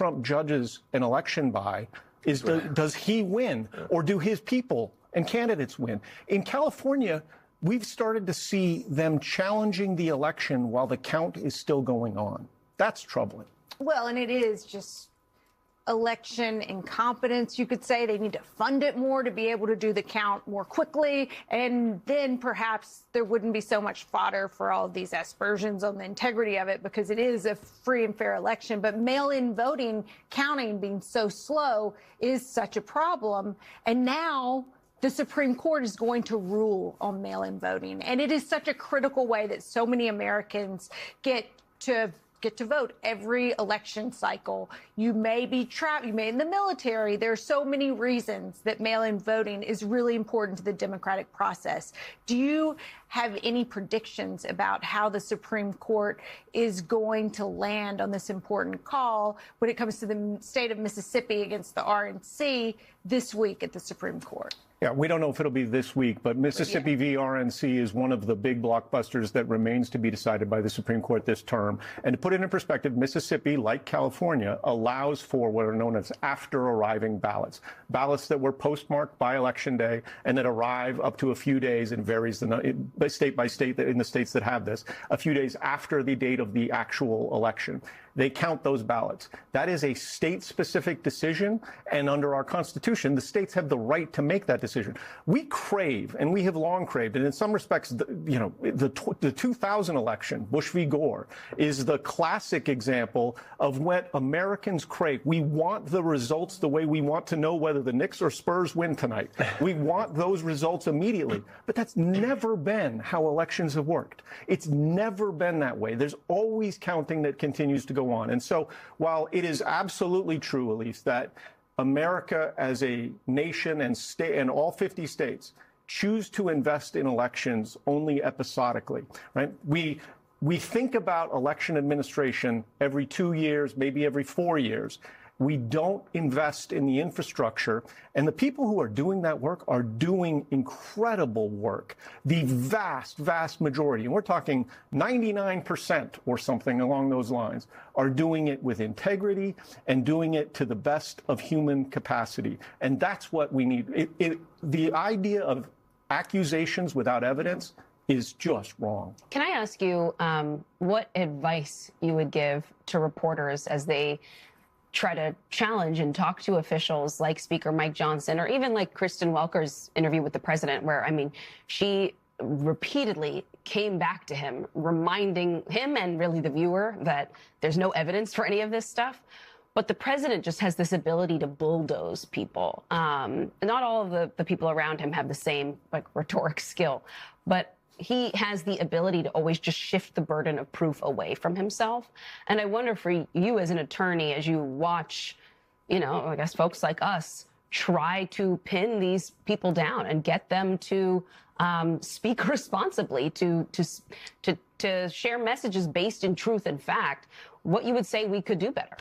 Trump judges an election by is does he win or do his people and candidates win? In California, we've started to see them challenging the election while the count is still going on. That's troubling. Well, and it is just election incompetence, you could say. They need to fund it more to be able to do the count more quickly. And then perhaps there wouldn't be so much fodder for all of these aspersions on the integrity of it, because it is a free and fair election. But mail-in voting, counting being so slow is such a problem. And now the Supreme Court is going to rule on mail-in voting. And it is such a critical way that so many Americans get to vote every election cycle. You may be trapped, you may in the military. There are so many reasons that mail-in voting is really important to the democratic process. Do you have any predictions about how the Supreme Court is going to land on this important call when it comes to the state of Mississippi against the RNC this week at the Supreme Court? Yeah, we don't know if it'll be this week, but Mississippi v. RNC is one of the big blockbusters that remains to be decided by the Supreme Court this term. And to put it in perspective, Mississippi, like California, allows for what are known as after-arriving ballots, ballots that were postmarked by Election Day and that arrive up to a few days, and varies state by state in the states that have this, a few days after the date of the actual election. They count those ballots. That is a state-specific decision, and under our Constitution, the states have the right to make that decision. We crave, and we have long craved, and in some respects, the 2000 election, Bush v. Gore, is the classic example of what Americans crave. We want the results the way we want to know whether the Knicks or Spurs win tonight. We want those results immediately, but that's never been how elections have worked. It's never been that way. There's always counting that continues to go on. And so while it is absolutely true, Elise, that America as a nation and state and all 50 states choose to invest in elections only episodically, right? We think about election administration every 2 years, maybe every 4 years. We don't invest in the infrastructure, and the people who are doing that work are doing incredible work. The vast, vast majority, and we're talking 99% or something along those lines, are doing it with integrity and doing it to the best of human capacity. And that's what we need. The idea of accusations without evidence is just wrong. Can I ask you what advice you would give to reporters as they try to challenge and talk to officials like Speaker Mike Johnson, or even like Kristen Welker's interview with the president, where, I mean, she repeatedly came back to him, reminding him and really the viewer that there's no evidence for any of this stuff. But the president just has this ability to bulldoze people. Not all of the people around him have the same rhetoric skill, but he has the ability to always just shift the burden of proof away from himself. And I wonder for you as an attorney, as you watch, I guess folks like us try to pin these people down and get them to speak responsibly, to share messages based in truth and fact, what you would say we could do better.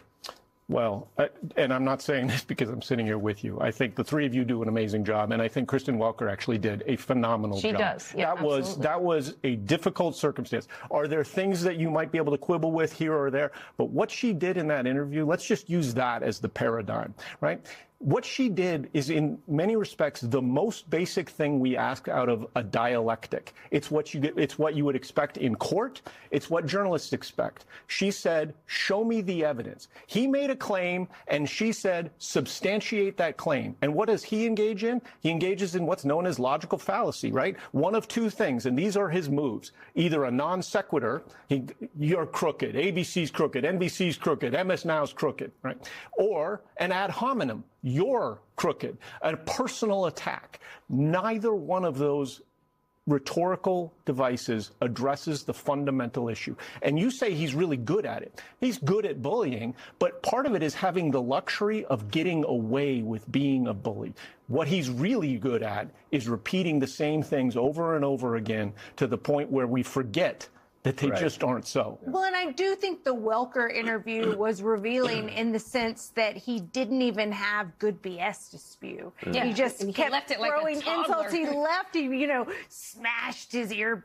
Well, and I'm not saying this because I'm sitting here with you. I think the three of you do an amazing job, and I think Kristen Welker actually did a phenomenal job. She does. Yeah, that was a difficult circumstance. Are there things that you might be able to quibble with here or there? But what she did in that interview, let's just use that as the paradigm, right? What she did is, in many respects, the most basic thing we ask out of a dialectic. It's what you would expect in court. It's what journalists expect. She said, "Show me the evidence." He made a claim, and she said, "Substantiate that claim." And what does he engage in? He engages in what's known as logical fallacy, right? One of two things, and these are his moves: either a non sequitur, you're crooked, ABC's crooked, NBC's crooked, MS Now's crooked, right? Or an ad hominem. You're crooked, a personal attack. Neither one of those rhetorical devices addresses the fundamental issue. And you say he's really good at it. He's good at bullying, but part of it is having the luxury of getting away with being a bully. What he's really good at is repeating the same things over and over again to the point where we forget that they just aren't so. Well, and I do think the Welker interview was revealing in the sense that he didn't even have good BS to spew. Yeah. He just kept left it throwing like insults. He left, smashed his ear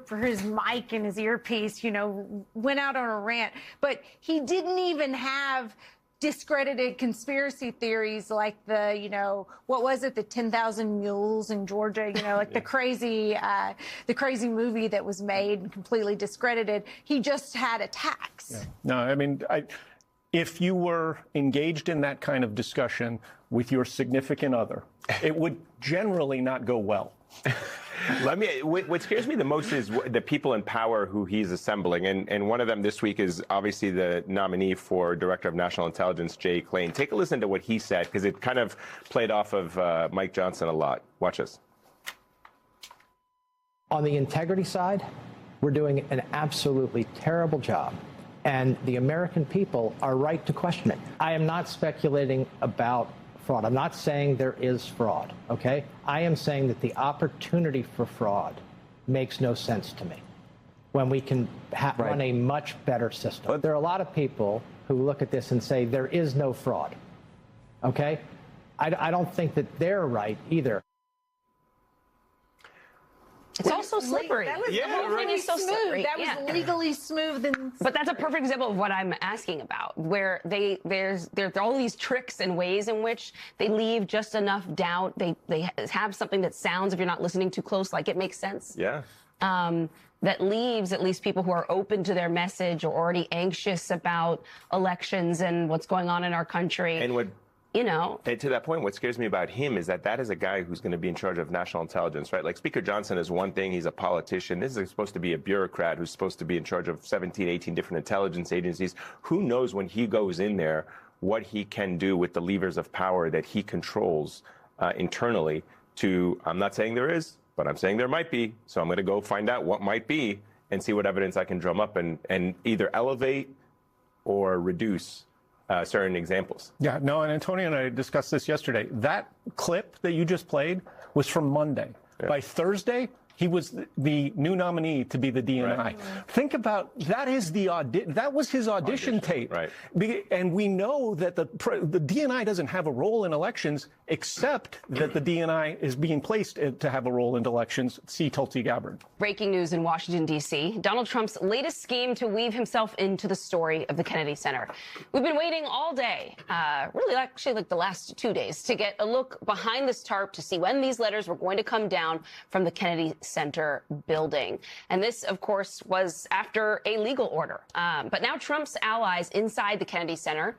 for his mic and his earpiece, went out on a rant. But he didn't even have discredited conspiracy theories like the, what was it, the 10,000 Mules in Georgia, like the crazy movie that was made and completely discredited. He just had attacks. Yeah. No, I mean, if you were engaged in that kind of discussion with your significant other, it would generally not go well. What scares me the most is the people in power who he's assembling. And one of them this week is obviously the nominee for Director of National Intelligence, Jay Klain. Take a listen to what he said, because it kind of played off of Mike Johnson a lot. Watch this. On the integrity side, we're doing an absolutely terrible job. And the American people are right to question it. I am not speculating about fraud. I'm not saying there is fraud, okay? I am saying that the opportunity for fraud makes no sense to me when we can run a much better system. There are a lot of people who look at this and say there is no fraud, okay? I don't think that they're right either. It's also slippery. That was, the whole thing is so smooth. That was legally smooth. But that's a perfect example of what I'm asking about, where there's all these tricks and ways in which they leave just enough doubt. They have something that sounds, if you're not listening too close, like it makes sense. Yeah. That leaves at least people who are open to their message or already anxious about elections and what's going on in our country. And and to that point, what scares me about him is that is a guy who's going to be in charge of national intelligence, right? Like Speaker Johnson is one thing. He's a politician. This is supposed to be a bureaucrat who's supposed to be in charge of 17, 18 different intelligence agencies. Who knows when he goes in there what he can do with the levers of power that he controls internally to, I'm not saying there is, but I'm saying there might be. So I'm going to go find out what might be and see what evidence I can drum up and either elevate or reduce certain examples. Yeah, no, and Antonio and I discussed this yesterday. That clip that you just played was from Monday. Yeah. By Thursday, he was the new nominee to be the DNI. Right. Think about that that was his audition tape. Right. And we know that the DNI doesn't have a role in elections, except that the DNI is being placed to have a role in elections. See Tulsi Gabbard. Breaking news in Washington, D.C. Donald Trump's latest scheme to weave himself into the story of the Kennedy Center. We've been waiting all day, really actually like the last 2 days, to get a look behind this tarp to see when these letters were going to come down from the Kennedy Center building. And this, of course, was after a legal order. But now Trump's allies inside the Kennedy Center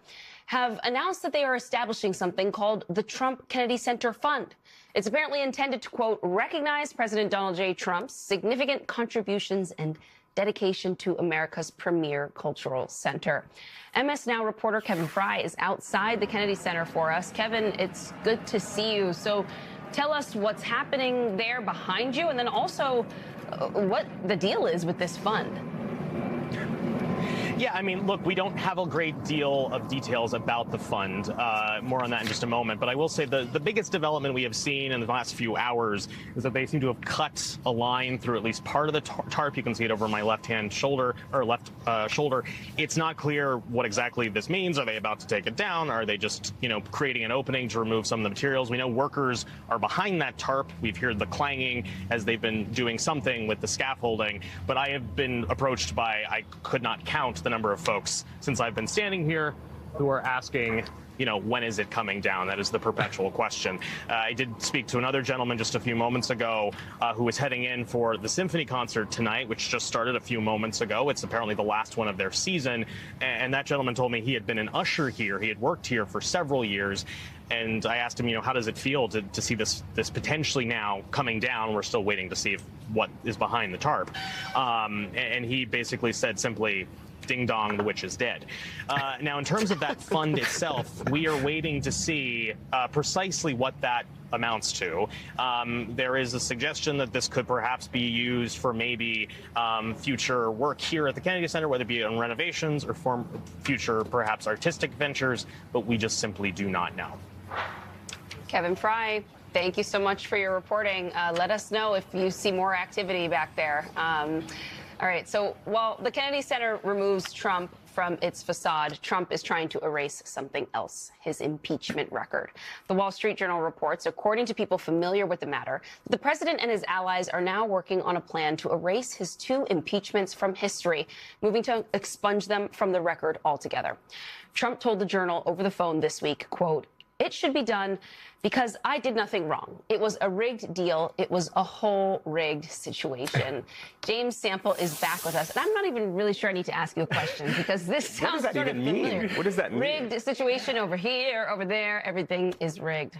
have announced that they are establishing something called the Trump Kennedy Center Fund. It's apparently intended to, quote, recognize President Donald J. Trump's significant contributions and dedication to America's premier cultural center. MS Now reporter Kevin Fry is outside the Kennedy Center for us. Kevin, it's good to see you. So tell us what's happening there behind you, and then also what the deal is with this fund. Yeah, I mean, look, we don't have a great deal of details about the fund. More on that in just a moment. But I will say the biggest development we have seen in the last few hours is that they seem to have cut a line through at least part of the tarp. You can see it over my left-hand shoulder, or left shoulder. It's not clear what exactly this means. Are they about to take it down? Are they just, creating an opening to remove some of the materials? We know workers are behind that tarp. We've heard the clanging as they've been doing something with the scaffolding. But I have been approached by, I could not count the number of folks since I've been standing here who are asking, when is it coming down? That is the perpetual question. I did speak to another gentleman just a few moments ago who was heading in for the symphony concert tonight, which just started a few moments ago. It's apparently the last one of their season. And that gentleman told me he had been an usher here. He had worked here for several years. And I asked him, how does it feel to see this potentially now coming down? We're still waiting to see what is behind the tarp. And he basically said simply, ding dong, the witch is dead. Now, in terms of that fund itself, we are waiting to see precisely what that amounts to. There is a suggestion that this could perhaps be used for maybe future work here at the Kennedy Center, whether it be on renovations or for future perhaps artistic ventures, but we just simply do not know. Kevin Fry, thank you so much for your reporting. Let us know if you see more activity back there. All right, so while the Kennedy Center removes Trump from its facade, Trump is trying to erase something else, his impeachment record. The Wall Street Journal reports, according to people familiar with the matter, the president and his allies are now working on a plan to erase his 2 impeachments from history, moving to expunge them from the record altogether. Trump told the Journal over the phone this week, quote, "It should be done because I did nothing wrong. It was a rigged deal. It was a whole rigged situation." James Sample is back with us. And I'm not even really sure I need to ask you a question because this sounds What does that sort of even familiar. mean? What does that mean? Rigged situation over here, over there. Everything is rigged.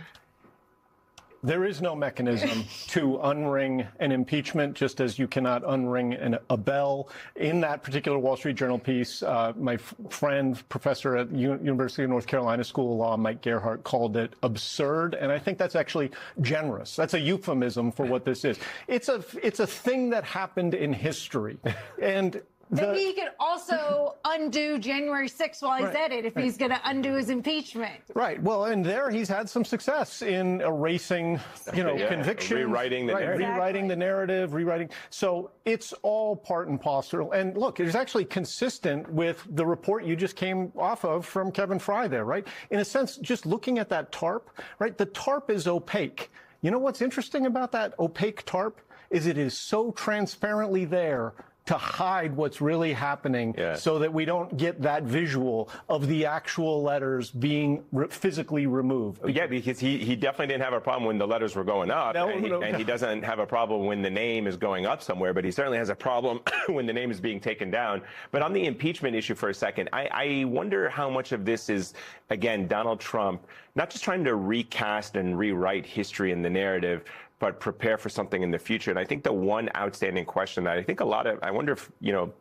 There is no mechanism to unring an impeachment, just as you cannot unring a bell. In that particular Wall Street Journal piece, my friend, professor at University of North Carolina School of Law, Mike Gerhardt, called it absurd. And I think that's actually generous. That's a euphemism for what this is. It's a thing that happened in history. And maybe he could also undo January 6th while he's at it if he's going to undo his impeachment. Right. Well, and there he's had some success in erasing, convictions. Rewriting the narrative. Rewriting the narrative, rewriting. So it's all part and parcel. And look, it's actually consistent with the report you just came off of from Kevin Fry there, right? In a sense, just looking at that TARP, right? The TARP is opaque. You know what's interesting about that opaque TARP is it is so transparently there to hide what's really happening so that we don't get that visual of the actual letters being physically removed. Yeah, because he definitely didn't have a problem when the letters were going up, and he doesn't have a problem when the name is going up somewhere, but he certainly has a problem when the name is being taken down. But on the impeachment issue for a second, I wonder how much of this is, again, Donald Trump not just trying to recast and rewrite history in the narrative, but prepare for something in the future. And I think the one outstanding question that I think I wonder if,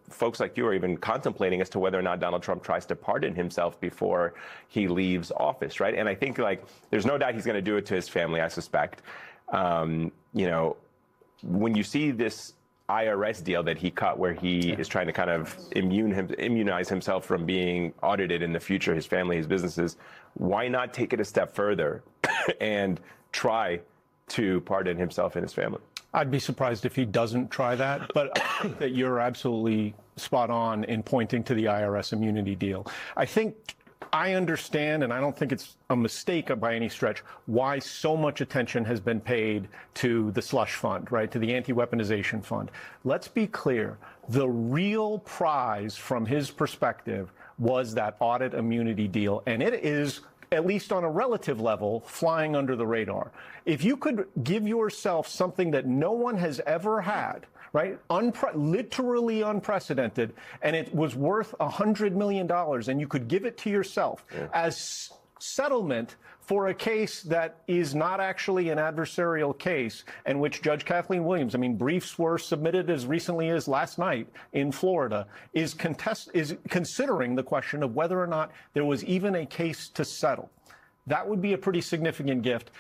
folks like you are even contemplating as to whether or not Donald Trump tries to pardon himself before he leaves office, right? And I think, there's no doubt he's going to do it to his family, I suspect. When you see this IRS deal that he cut where he is trying to kind of immunize himself from being audited in the future, his family, his businesses, why not take it a step further and try to pardon himself and his family? I'd be surprised if he doesn't try that, but I think that you're absolutely spot on in pointing to the IRS immunity deal. I think I understand, and I don't think it's a mistake by any stretch, why so much attention has been paid to the slush fund, right, to the anti-weaponization fund. Let's be clear. The real prize from his perspective was that audit immunity deal, and it is, at least on a relative level, flying under the radar. If you could give yourself something that no one has ever had, right, literally unprecedented, and it was worth $100 million, and you could give it to yourself as settlement for a case that is not actually an adversarial case, in which Judge Kathleen Williams, briefs were submitted as recently as last night in Florida, is considering the question of whether or not there was even a case to settle. That would be a pretty significant gift.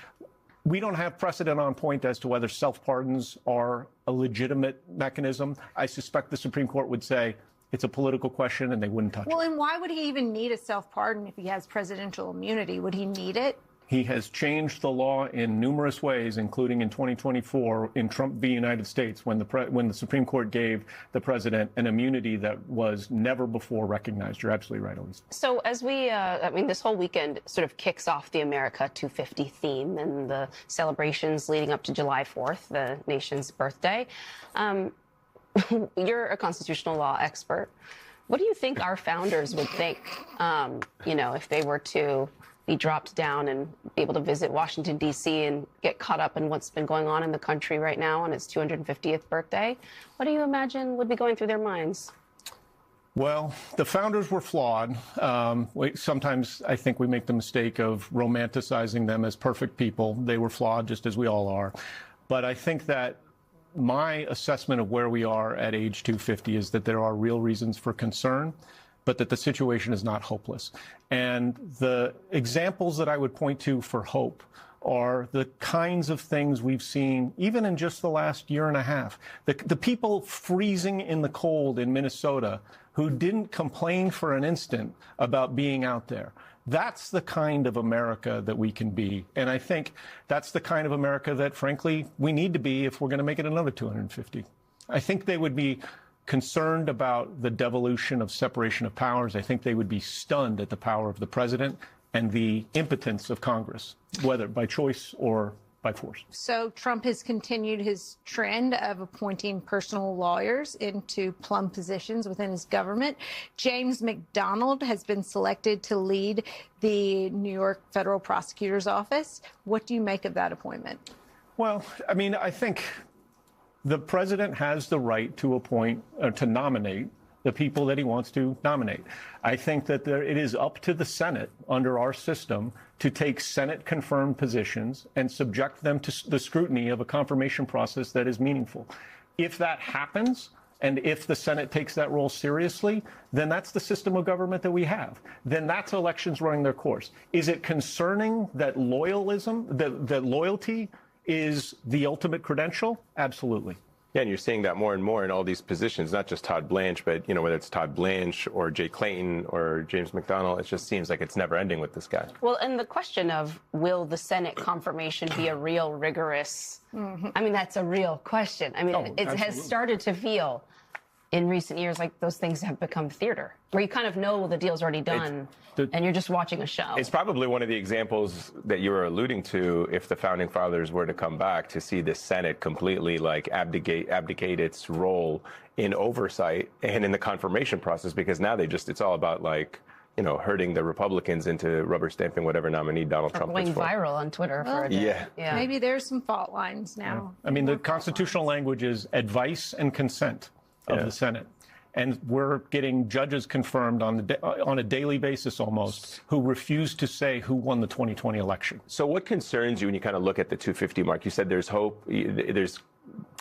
We don't have precedent on point as to whether self-pardons are a legitimate mechanism. I suspect the Supreme Court would say it's a political question and they wouldn't touch it. Well, and why would he even need a self-pardon if he has presidential immunity? Would he need it? He has changed the law in numerous ways, including in 2024 in Trump v. United States, when the Supreme Court gave the president an immunity that was never before recognized. You're absolutely right, Elise. So as we, this whole weekend sort of kicks off the America 250 theme and the celebrations leading up to July 4th, the nation's birthday. You're a constitutional law expert. What do you think our founders would think, if they were to be dropped down and be able to visit Washington, D.C. and get caught up in what's been going on in the country right now on its 250th birthday? What do you imagine would be going through their minds? Well, the founders were flawed. Sometimes I think we make the mistake of romanticizing them as perfect people. They were flawed just as we all are. But I think that my assessment of where we are at age 250 is that there are real reasons for concern, but that the situation is not hopeless. And the examples that I would point to for hope are the kinds of things we've seen even in just the last year and a half. The people freezing in the cold in Minnesota who didn't complain for an instant about being out there. That's the kind of America that we can be. And I think that's the kind of America that, frankly, we need to be if we're going to make it another 250. I think they would be concerned about the devolution of separation of powers. I think they would be stunned at the power of the president and the impotence of Congress, whether by choice or by force. So Trump has continued his trend of appointing personal lawyers into plum positions within his government. James McDonald has been selected to lead the New York Federal Prosecutor's Office. What do you make of that appointment? Well, I mean, I think the president has the right to appoint, to nominate the people that he wants to nominate. I think that it is up to the Senate under our system to take Senate-confirmed positions and subject them to the scrutiny of a confirmation process that is meaningful. If that happens, and if the Senate takes that role seriously, then that's the system of government that we have. Then that's elections running their course. Is it concerning that that loyalty is the ultimate credential? Absolutely. Yeah, and you're seeing that more and more in all these positions, not just Todd Blanche, but, whether it's Todd Blanche or Jay Clayton or James McDonald, it just seems like it's never ending with this guy. Well, and the question of will the Senate confirmation be a real rigorous, I mean, that's a real question. I mean, it has started to feel in recent years like those things have become theater, where you kind of know the deal's already done and you're just watching a show. It's probably one of the examples that you were alluding to, if the founding fathers were to come back, to see the Senate completely abdicate its role in oversight and in the confirmation process, because now it's all about herding the Republicans into rubber stamping whatever nominee Donald Trump is for. Going viral on Twitter for a day. Yeah. Maybe there's some fault lines now. I mean, the constitutional language is advice and consent of the Senate. And we're getting judges confirmed on a daily basis almost who refuse to say who won the 2020 election. So what concerns you when you kind of look at the 250 mark? You said there's hope, there's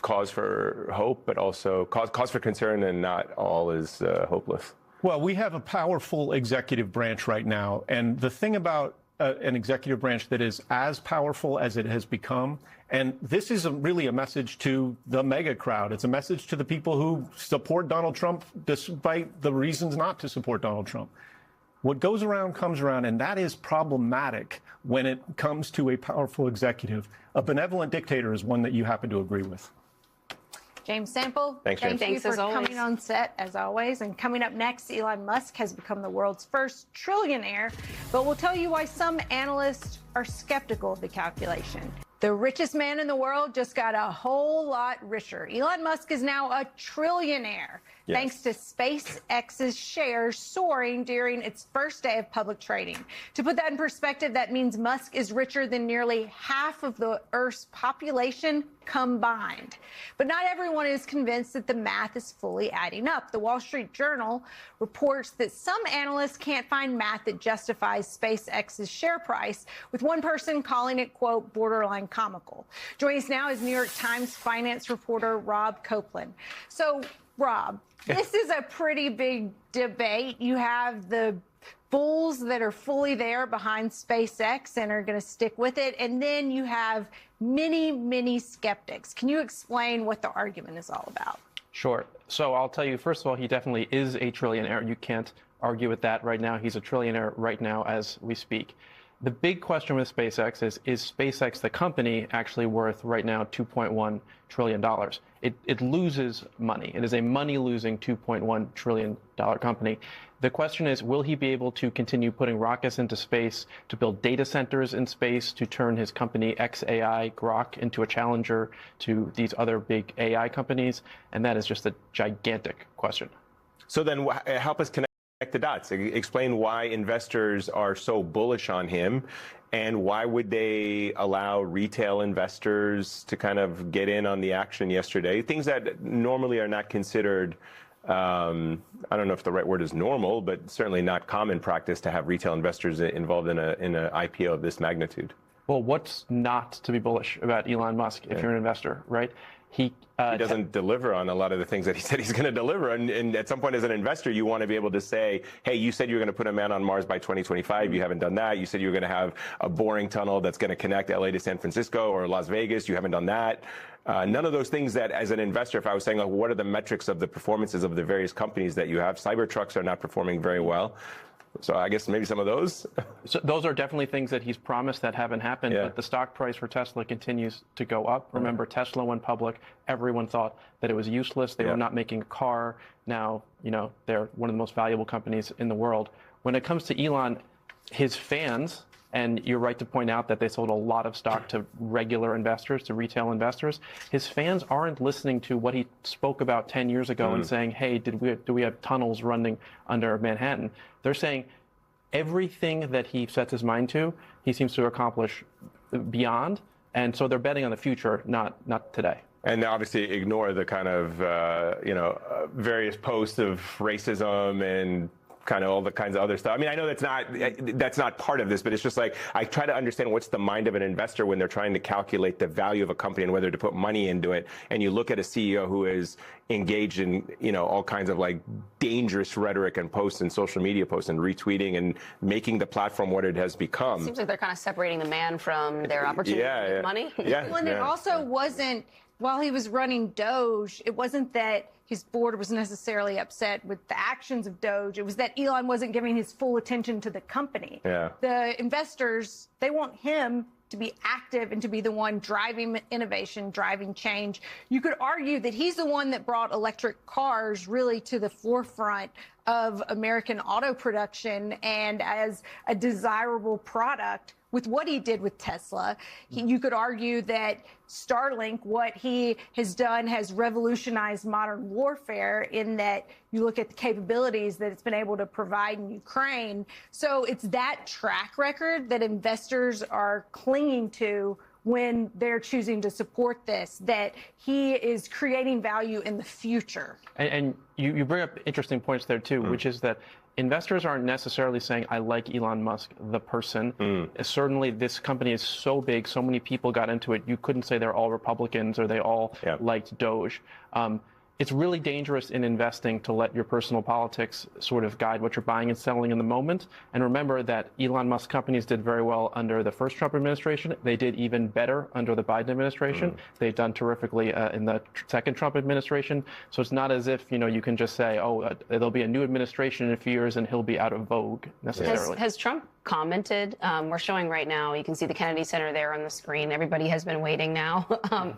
cause for hope, but also cause for concern, and not all is hopeless. Well, we have a powerful executive branch right now. And the thing about an executive branch that is as powerful as it has become, and this is really a message to the mega crowd. It's a message to the people who support Donald Trump despite the reasons not to support Donald Trump. What goes around comes around, and that is problematic when it comes to a powerful executive. A benevolent dictator is one that you happen to agree with. James Sample, thanks, James. Thank you for coming on set, as always. And coming up next, Elon Musk has become the world's first trillionaire, but we'll tell you why some analysts are skeptical of the calculation. The richest man in the world just got a whole lot richer. Elon Musk is now a trillionaire, thanks to SpaceX's shares soaring during its first day of public trading. To put that in perspective, that means Musk is richer than nearly half of the Earth's population combined. But not everyone is convinced that the math is fully adding up. The Wall Street Journal reports that some analysts can't find math that justifies SpaceX's share price, with one person calling it, quote, borderline comical. Joining us now is New York Times finance reporter Rob Copeland. So, Rob, this is a pretty big debate. You have the bulls that are fully there behind SpaceX and are going to stick with it. And then you have many, many skeptics. Can you explain what the argument is all about? Sure. So I'll tell you, first of all, he definitely is a trillionaire. You can't argue with that right now. He's a trillionaire right now as we speak. The big question with SpaceX is SpaceX, the company, actually worth right now $2.1 trillion? It loses money. It is a money-losing $2.1 trillion company. The question is, will he be able to continue putting rockets into space, to build data centers in space, to turn his company XAI, Grok, into a challenger to these other big AI companies? And that is just a gigantic question. So then help us connect the dots. Explain why investors are so bullish on him, and why would they allow retail investors to kind of get in on the action yesterday? Things that normally are not considered, I don't know if the right word is normal, but certainly not common practice to have retail investors involved in an IPO of this magnitude. Well, what's not to be bullish about Elon Musk if you're an investor, right? He doesn't deliver on a lot of the things that he said he's going to deliver. And at some point as an investor, you want to be able to say, hey, you said you were going to put a man on Mars by 2025. You haven't done that. You said you were going to have a boring tunnel that's going to connect LA to San Francisco or Las Vegas. You haven't done that. None of those things that, as an investor, if I was saying, what are the metrics of the performances of the various companies that you have? Cybertrucks are not performing very well. So I guess maybe some of those. So those are definitely things that he's promised that haven't happened, Yeah. but the stock price for Tesla continues to go up. Remember, Tesla went public. Everyone thought that it was useless. They were not making a car. Now, they're one of the most valuable companies in the world. When it comes to Elon, his fans, and you're right to point out that they sold a lot of stock to regular investors, to retail investors. His fans aren't listening to what he spoke about 10 years ago and saying, hey, do we have tunnels running under Manhattan? They're saying everything that he sets his mind to, he seems to accomplish beyond. And so they're betting on the future, not today. And they obviously ignore the kind of, various posts of racism and kind of all the kinds of other stuff. I mean, I know that's not part of this, but it's just like, I try to understand what's the mind of an investor when they're trying to calculate the value of a company and whether to put money into it. And you look at a CEO who is engaged in, all kinds of like dangerous rhetoric and posts and social media posts and retweeting and making the platform what it has become. Seems like they're kind of separating the man from their opportunity to make money. Yeah. Well, and it also wasn't, while he was running Doge, it wasn't that his board was necessarily upset with the actions of Doge. It was that Elon wasn't giving his full attention to the company. Yeah. The investors, they want him to be active and to be the one driving innovation, driving change. You could argue that he's the one that brought electric cars really to the forefront of American auto production and as a desirable product. With what he did with Tesla, you could argue that Starlink, what he has done, has revolutionized modern warfare in that you look at the capabilities that it's been able to provide in Ukraine. So it's that track record that investors are clinging to when they're choosing to support this, that he is creating value in the future. And you bring up interesting points there too, which is that investors aren't necessarily saying, I like Elon Musk, the person. Certainly, this company is so big, so many people got into it. You couldn't say they're all Republicans or they all liked Doge. It's really dangerous in investing to let your personal politics sort of guide what you're buying and selling in the moment. And remember that Elon Musk companies did very well under the first Trump administration. They did even better under the Biden administration. They've done terrifically in the second Trump administration. So it's not as if, you can just say, there'll be a new administration in a few years and he'll be out of vogue necessarily. Has Trump commented? We're showing right now, you can see the Kennedy Center there on the screen. Everybody has been waiting now,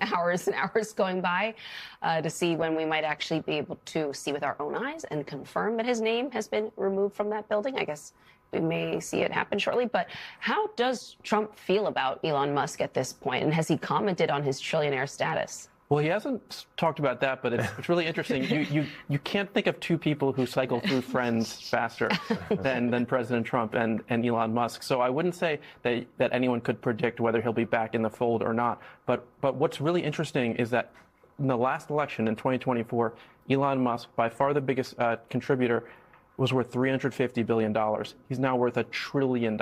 hours and hours going by to see when we might actually be able to see with our own eyes and confirm that his name has been removed from that building. I guess we may see it happen shortly. But how does Trump feel about Elon Musk at this point? And has he commented on his trillionaire status? Well, he hasn't talked about that, but it's really interesting. You can't think of two people who cycle through Friends faster than President Trump and Elon Musk. So I wouldn't say that anyone could predict whether he'll be back in the fold or not. But what's really interesting is that in the last election in 2024, Elon Musk, by far the biggest contributor, was worth $350 billion. He's now worth $1 trillion.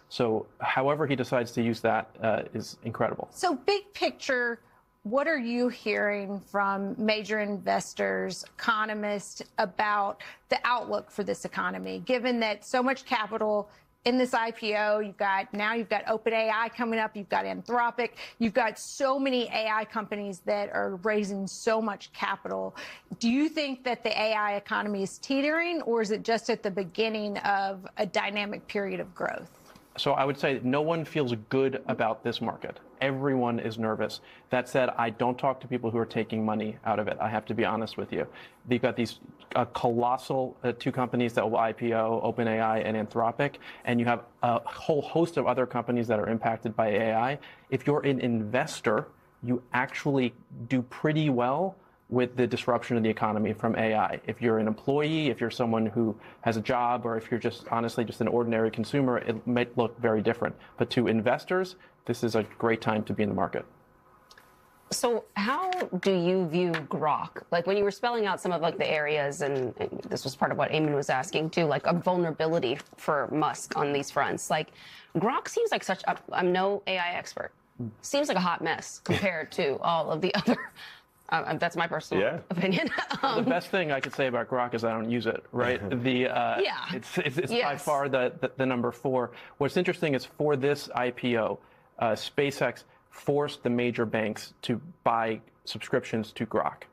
So however he decides to use that is incredible. So big picture, what are you hearing from major investors, economists about the outlook for this economy, given that so much capital in this IPO, you've got OpenAI coming up, you've got Anthropic, you've got so many AI companies that are raising so much capital. Do you think that the AI economy is teetering, or is it just at the beginning of a dynamic period of growth? So I would say no one feels good about this market. Everyone is nervous. That said, I don't talk to people who are taking money out of it. I have to be honest with you. You've got these colossal two companies that will IPO, OpenAI and Anthropic, and you have a whole host of other companies that are impacted by AI. If you're an investor, you actually do pretty well with the disruption of the economy from AI. If you're an employee, if you're someone who has a job, or if you're just honestly just an ordinary consumer, it might look very different. But to investors, this is a great time to be in the market. So how do you view Grok? Like when you were spelling out some of like the areas, and this was part of what Eamon was asking too, like a vulnerability for Musk on these fronts. Like Grok seems like I'm no AI expert. Seems like a hot mess compared to all of the other. That's my personal opinion. The best thing I could say about Grok is I don't use it, right? It's by far the number 4. What's interesting is for this IPO, SpaceX forced the major banks to buy subscriptions to Grok.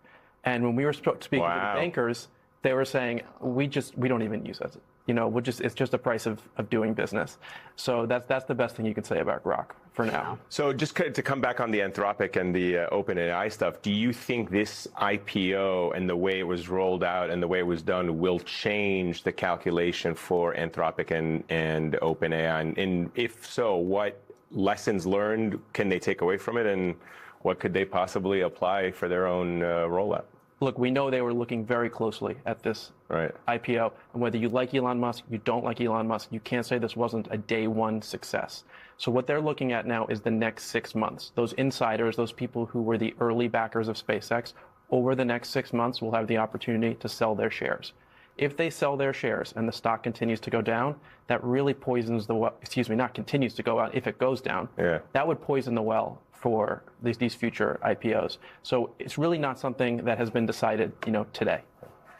And when we were speaking to the bankers, they were saying, we don't even use it. it's just a price of doing business. So that's the best thing you can say about Grok for now. So just to come back on the Anthropic and the OpenAI stuff, do you think this IPO and the way it was rolled out and the way it was done will change the calculation for Anthropic and OpenAI? And if so, what lessons learned can they take away from it, and what could they possibly apply for their own rollout? Look, we know they were looking very closely at this IPO, and whether you like Elon Musk, you don't like Elon Musk, you can't say this wasn't a day one success. So what they're looking at now is the next 6 months. Those insiders, those people who were the early backers of SpaceX, over the next 6 months will have the opportunity to sell their shares. If they sell their shares and the stock continues to go down, that really poisons the well. Excuse me, not continues to go out. If it goes down, that would poison the well for these future IPOs. So it's really not something that has been decided, today.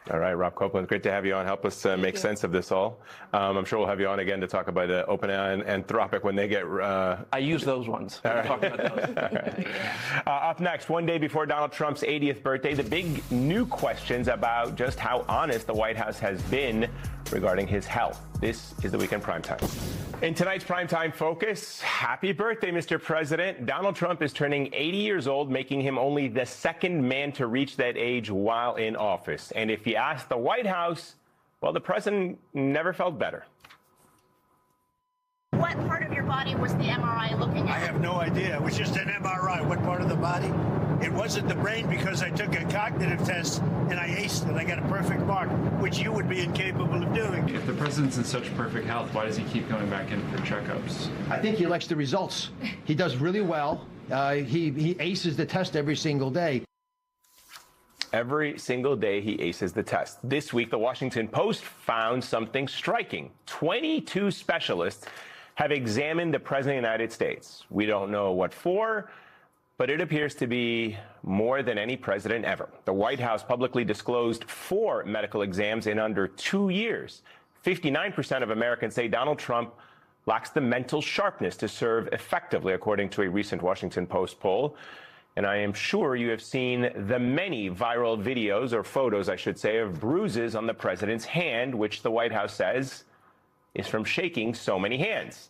All right, Rob Copeland, great to have you on. Help us make sense of this all. I'm sure we'll have you on again to talk about OpenAI and Anthropic when they get... I use those ones. Talk about those. Right. Up next, one day before Donald Trump's 80th birthday, the big new questions about just how honest the White House has been regarding his health. This is the Weekend Primetime. In tonight's Primetime Focus, happy birthday, Mr. President. Donald Trump is turning 80 years old, making him only the second man to reach that age while in office. And if you ask the White House, well, the president never felt better. What part of your body was the MRI looking at? I have no idea. It was just an MRI. What part of the body? It wasn't the brain because I took a cognitive test and I aced it. I got a perfect mark, which you would be incapable of doing. If the president's in such perfect health, why does he keep going back in for checkups? I think he likes the results. He does really well. He aces the test every single day. Every single day he aces the test. This week, the Washington Post found something striking. 22 specialists have examined the President of the United States. We don't know what for, but it appears to be more than any president ever. The White House publicly disclosed 4 medical exams in under 2 years. 59% of Americans say Donald Trump lacks the mental sharpness to serve effectively, according to a recent Washington Post poll. And I am sure you have seen the many viral videos, or photos, I should say, of bruises on the president's hand, which the White House says is from shaking so many hands.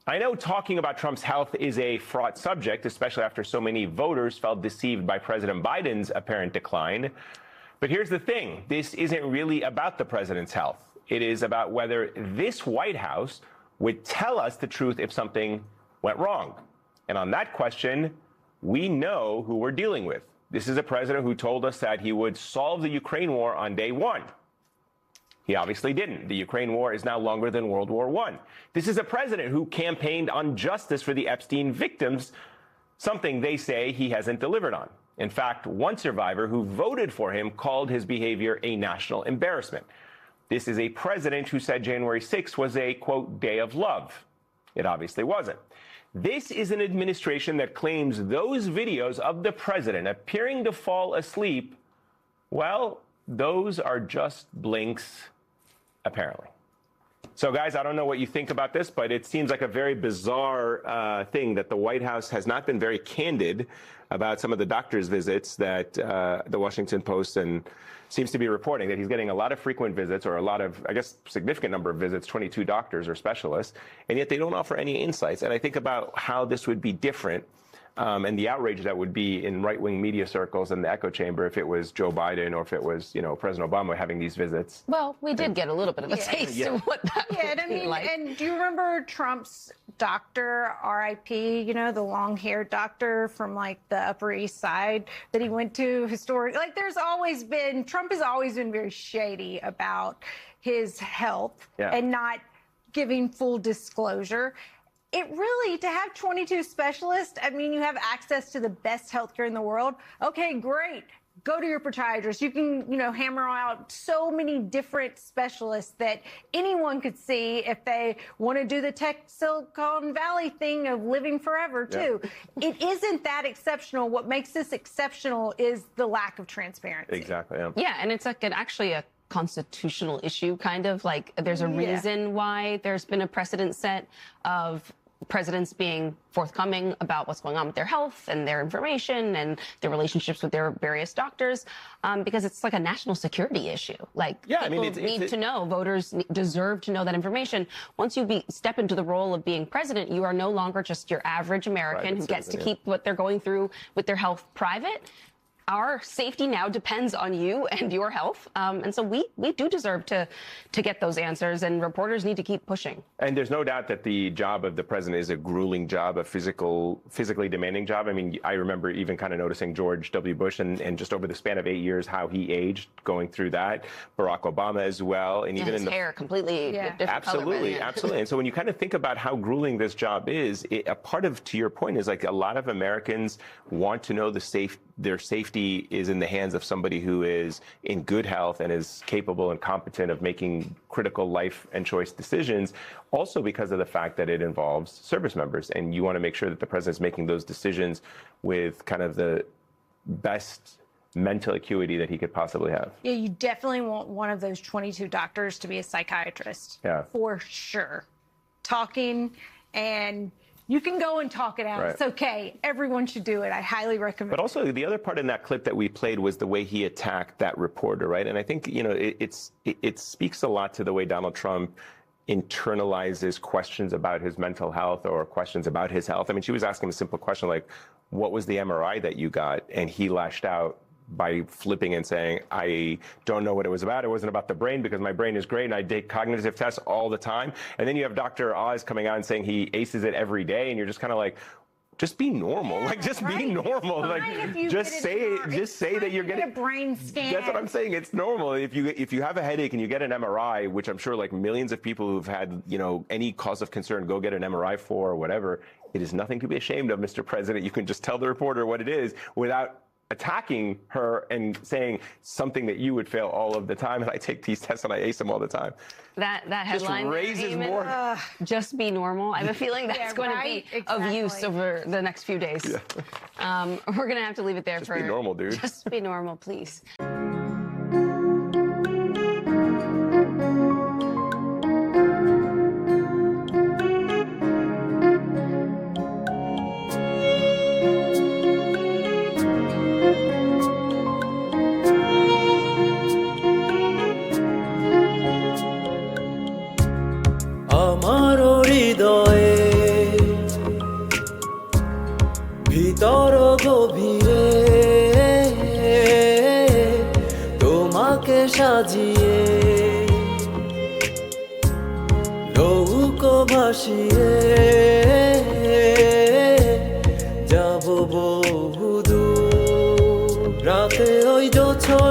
I know talking about Trump's health is a fraught subject, especially after so many voters felt deceived by President Biden's apparent decline. But here's the thing. This isn't really about the president's health. It is about whether this White House would tell us the truth if something went wrong. And on that question, we know who we're dealing with. This is a president who told us that he would solve the Ukraine war on day one. He obviously didn't. The Ukraine war is now longer than World War I. This is a president who campaigned on justice for the Epstein victims, something they say he hasn't delivered on. In fact, one survivor who voted for him called his behavior a national embarrassment. This is a president who said January 6th was a, quote, day of love. It obviously wasn't. This is an administration that claims those videos of the president appearing to fall asleep, well, those are just blinks, apparently. So, guys, I don't know what you think about this, but it seems like a very bizarre thing that the White House has not been very candid about some of the doctor's visits that the Washington Post and seems to be reporting that he's getting a lot of frequent visits, or a lot of, I guess, significant number of visits, 22 doctors or specialists, and yet they don't offer any insights. And I think about how this would be different and the outrage that would be in right-wing media circles and the echo chamber if it was Joe Biden or if it was, President Obama having these visits. Well, we did get a little bit of a taste of what that would be like. And do you remember Trump's doctor, R.I.P., the long-haired doctor from, the Upper East Side that he went to historically? Trump has always been very shady about his health and not giving full disclosure. It really, to have 22 specialists, you have access to the best healthcare in the world. Okay, great. Go to your podiatrist. You can, hammer out so many different specialists that anyone could see if they want to do the Silicon Valley thing of living forever, too. Yeah. It isn't that exceptional. What makes this exceptional is the lack of transparency. Exactly. Yeah, and it's actually a constitutional issue, kind of. There's a reason why there's been a precedent set of presidents being forthcoming about what's going on with their health and their information and their relationships with their various doctors, because it's like a national security issue. Like, yeah, people need to know, voters deserve to know that information. Once you step into the role of being president, you are no longer just your average American who gets to keep what they're going through with their health private. Our safety now depends on you and your health. And so we do deserve to get those answers, and reporters need to keep pushing. And there's no doubt that the job of the president is a grueling job, a physically demanding job. I mean, I remember even kind of noticing George W. Bush and just over the span of 8 years, how he aged going through that. Barack Obama as well. And even his hair completely different absolutely, color. Absolutely. And so when you kind of think about how grueling this job is, a part of, to your point, is like a lot of Americans want to know their safety is in the hands of somebody who is in good health and is capable and competent of making critical life and choice decisions, also because of the fact that it involves service members. And you want to make sure that the president's making those decisions with kind of the best mental acuity that he could possibly have. Yeah, you definitely want one of those 22 doctors to be a psychiatrist. Yeah. For sure. Talking, and you can go and talk it out. Right. It's okay. Everyone should do it. I highly recommend it. But also the other part in that clip that we played was the way he attacked that reporter, right? And I think, you know, it speaks a lot to the way Donald Trump internalizes questions about his mental health or questions about his health. I mean, she was asking him a simple question like, what was the MRI that you got? And he lashed out by flipping and saying, I don't know what it was about. It wasn't about the brain because my brain is great and I take cognitive tests all the time. And then you have Dr. Oz coming out and saying he aces it every day. And you're just kind of like, just be normal. Yeah, like, just right. be normal. It's like, fine if you just get an say, MRI. just say that you're Get getting a brain scan. That's what I'm saying. It's normal. If you have a headache and you get an MRI, which I'm sure like millions of people who've had, you know, any cause of concern go get an MRI for or whatever, it is nothing to be ashamed of, Mr. President. You can just tell the reporter what it is without attacking her and saying something that you would fail all of the time. And I take these tests and I ace them all the time. That headline just raises more. Just be normal. I have a feeling that's going to be of use over the next few days. Yeah. We're going to have to leave it there just be normal, dude. Just be normal, please. আমার হৃদয়ে ভিতর গভীরে তোমাকে সাজিয়ে নৌকো ভাসিয়ে যাব বহুদূর রাতে ওই জোছনা